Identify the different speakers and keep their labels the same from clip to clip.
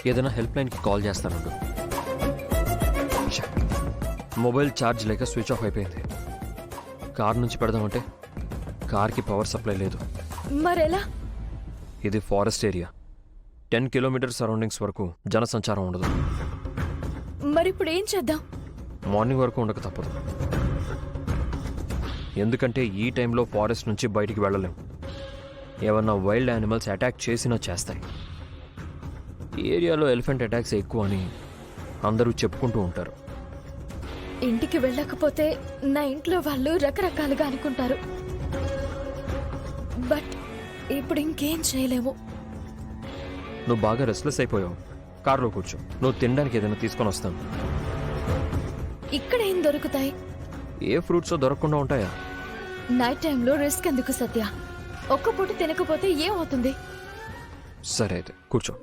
Speaker 1: ఏదైనా హెల్ప్ లైన్కి call చేస్తానుండు. Mobile charge లేక స్విచ్ ఆఫ్ అయిపోయింది. కార్ నుంచి పెడదామంటే కార్కి పవర్ సప్లై లేదు.
Speaker 2: మరెలా?
Speaker 1: ఇది ఫారెస్ట్ ఏరియా. 10 కిలోమీటర్ సరౌండింగ్స్ వరకు జనసంచారం ఉండదు.
Speaker 2: మరిప్పుడు ఏం చేద్దాం?
Speaker 1: మార్నింగ్ వరకు ఉండక తప్పదు. ఎందుకంటే ఈ టైంలో ఫారెస్ట్ నుంచి బయటికి వెళ్ళలేం. ఏమన్నా వైల్డ్ యానిమల్స్ అటాక్ చేసినా చేస్తాయి. ఈ ఏరియాలో ఎలిఫెంట్ అటాక్స్ ఎక్కువ అని అందరూ చెప్పుకుంటూ ఉంటారు.
Speaker 2: ఇంటికి వెళ్ళకపోతే నా ఇంట్లో వాళ్ళు రకరకాలుగా అనుకుంటారు. బట్ ఇప్పుడు ఇంకేం చేయలేము.
Speaker 1: నువ్వు బాగా రెస్ట్లెస్ అయిపోయావు. కార్లో కూర్చో. నువ్వు తినడానికి ఏదైనా తీసుకొని వస్తాను.
Speaker 2: ఇక్కడ ఏం దొరుకుతాయి?
Speaker 1: ఏ ఫ్రూట్స్ దొరకకుండా ఉంటాయా?
Speaker 2: నైట్ టైంలో రిస్క్ ఎందుకు సత్య? ఒక్క పూట తినకపోతే ఏమవుతుంది?
Speaker 1: సరే అయితే కూర్చో.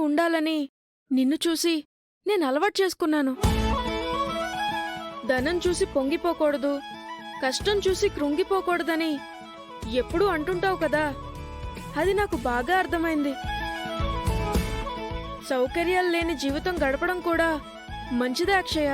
Speaker 3: ఉండాలని నిన్ను చూసి నేను అలవాటు చేసుకున్నాను. ధనం చూసి పొంగిపోకూడదు, కష్టం చూసి కృంగిపోకూడదని ఎప్పుడూ అంటుంటావు కదా, అది నాకు బాగా అర్థమైంది. సౌకర్యాలు లేని జీవితం గడపడం కూడా మంచిదే అక్షయ.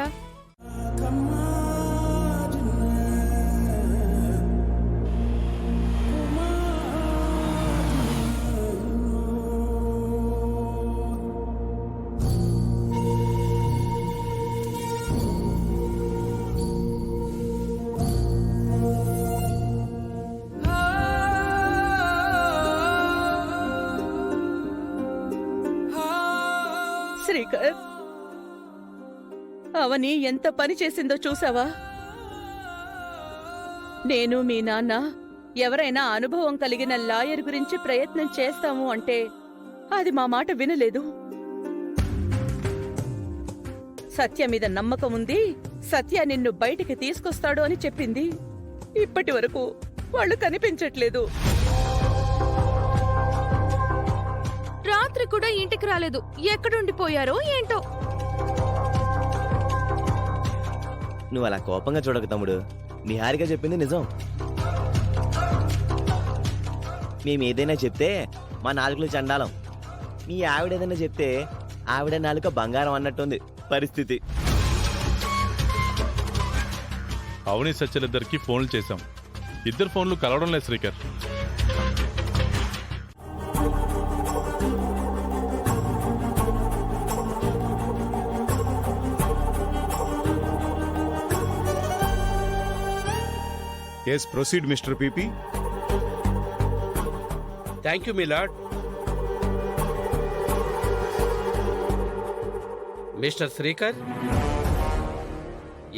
Speaker 4: శ్రీకర్, అవని ఎంత పని చేసిందో చూసావా? నేను మీ నాన్న ఎవరైనా అనుభవం కలిగిన లాయర్ గురించి ప్రయత్నం చేస్తాము అంటే అది మా మాట వినలేదు. సత్య మీద నమ్మకం ఉంది, సత్య నిన్ను బయటికి తీసుకొస్తాడు అని చెప్పింది. ఇప్పటి వరకు వాళ్ళు కనిపించట్లేదు.
Speaker 3: రాత్రి కూడా ఇంటికి రాలేదు. ఎక్కడుండిపోయారో ఏంటో.
Speaker 5: నువ్వు అలా కోపంగా చూడక తమ్ముడు. నిహారిక చెప్పింది నిజం. మేమేదైనా చెప్తే మా నాలుగులు చండాలం, మీ ఆవిడేదైనా చెప్తే ఆవిడ నాలుక బంగారం అన్నట్టుంది పరిస్థితి.
Speaker 6: అవని సత్యలిద్దరికి ఫోన్లు చేశాం. ఇద్దరు ఫోన్లు కలవడం లేదు Srikar.
Speaker 7: Yes, proceed, Mr. PP.
Speaker 8: Thank you, my lord. Mister Srikar,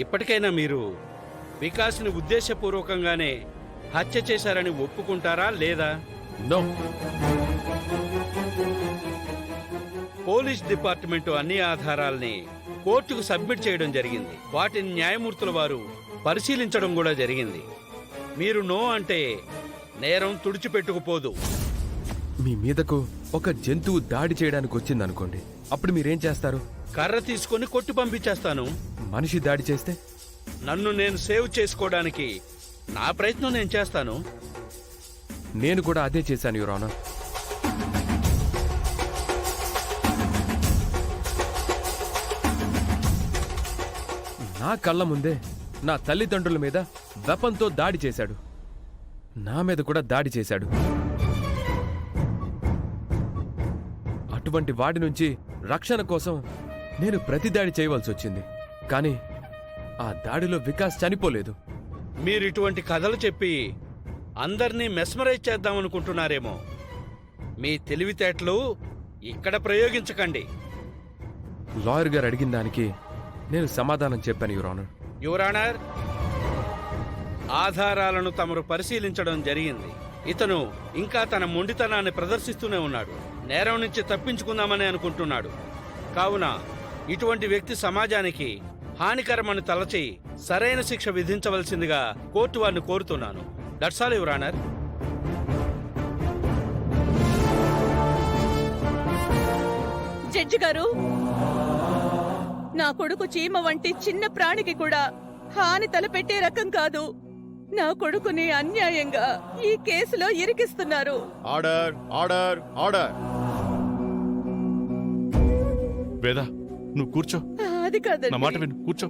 Speaker 8: ఇప్పటికైనా మీరు వికాస్ని ఉద్దేశపూర్వకంగానే హత్య చేశారని ఒప్పుకుంటారా లేదా?
Speaker 6: నో.
Speaker 8: పోలీస్ డిపార్ట్మెంటు అన్ని ఆధారాల్ని కోర్టుకు సబ్మిట్ చేయడం జరిగింది. వాటిని న్యాయమూర్తుల వారు పరిశీలించడం కూడా జరిగింది. మీరు నో అంటే నేరం తుడిచిపెట్టుకుపోదు.
Speaker 9: మీ మీదకు ఒక జంతువు దాడి చేయడానికి వచ్చిందనుకోండి, అప్పుడు మీరేం చేస్తారు?
Speaker 8: కర్ర తీసుకొని కొట్టి పంపించేస్తాను.
Speaker 9: మనిషి దాడి చేస్తే?
Speaker 8: నన్ను నేను సేవ్ చేసుకోవడానికి నా ప్రయత్నం నేను చేస్తాను.
Speaker 9: నేను కూడా అదే చేశాను, యువర్ ఆనర్. నా కళ్ళ ముందే నా తల్లిదండ్రుల మీద వెపన్తో దాడి చేశాడు. నా మీద కూడా దాడి చేశాడు. అటువంటి వాడి నుంచి రక్షణ కోసం నేను ప్రతిదాడి చేయవలసి వచ్చింది. కానీ ఆ దాడిలో వికాస్ చనిపోలేదు.
Speaker 8: మీరు ఇటువంటి కథలు చెప్పి అందర్నీ మెస్మరైజ్ చేద్దామనుకుంటున్నారేమో. మీ తెలివితేటలు ఇక్కడ ప్రయోగించకండి.
Speaker 9: లాయర్ గారు అడిగిన దానికి నేను సమాధానం చెప్పాను, యువర్ ఆనర్.
Speaker 8: యువరానర్, ఆధారాలను తమరు పరిశీలించడం జరిగింది. ఇతను ఇంకా తన మొండితనాన్ని ప్రదర్శిస్తూనే ఉన్నాడు. నేరం నుంచి తప్పించుకుందామని అనుకుంటున్నాడు. కావున ఇటువంటి వ్యక్తి సమాజానికి హానికరమని తలచి సరైన శిక్ష విధించవలసిందిగా కోర్టు వారిని కోరుతున్నాను. That's all your honour.
Speaker 4: Judge గారు, నా కొడుకు చీమ వంటి చిన్న ప్రాణికి కూడా హాని తలపెట్టే రకం కాదు. నా కొడుకుని అన్యాయంగా ఈ కేసులో ఇరికిస్తున్నారు.
Speaker 7: Order order order.
Speaker 6: వేద, నువ్వు కూర్చో.
Speaker 4: అది
Speaker 6: నా మాట
Speaker 4: కాదు.
Speaker 6: విను, కూర్చో.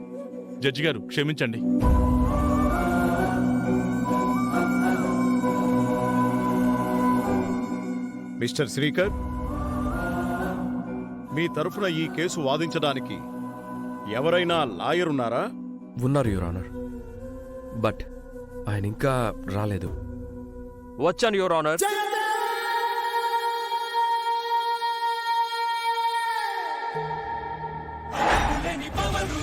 Speaker 6: జడ్జి గారు, క్షమించండి.
Speaker 7: మిస్టర్ శ్రీకర్, మీ తరఫున ఈ కేసు వాదించడానికి ఎవరైనా లాయర్ ఉన్నారా?
Speaker 9: ఉన్నారు, యువర్ ఆనర్. బట్ ఆయన ఇంకా రాలేదు.
Speaker 1: వచ్చాను యువర్ ఆనర్.
Speaker 10: పవరు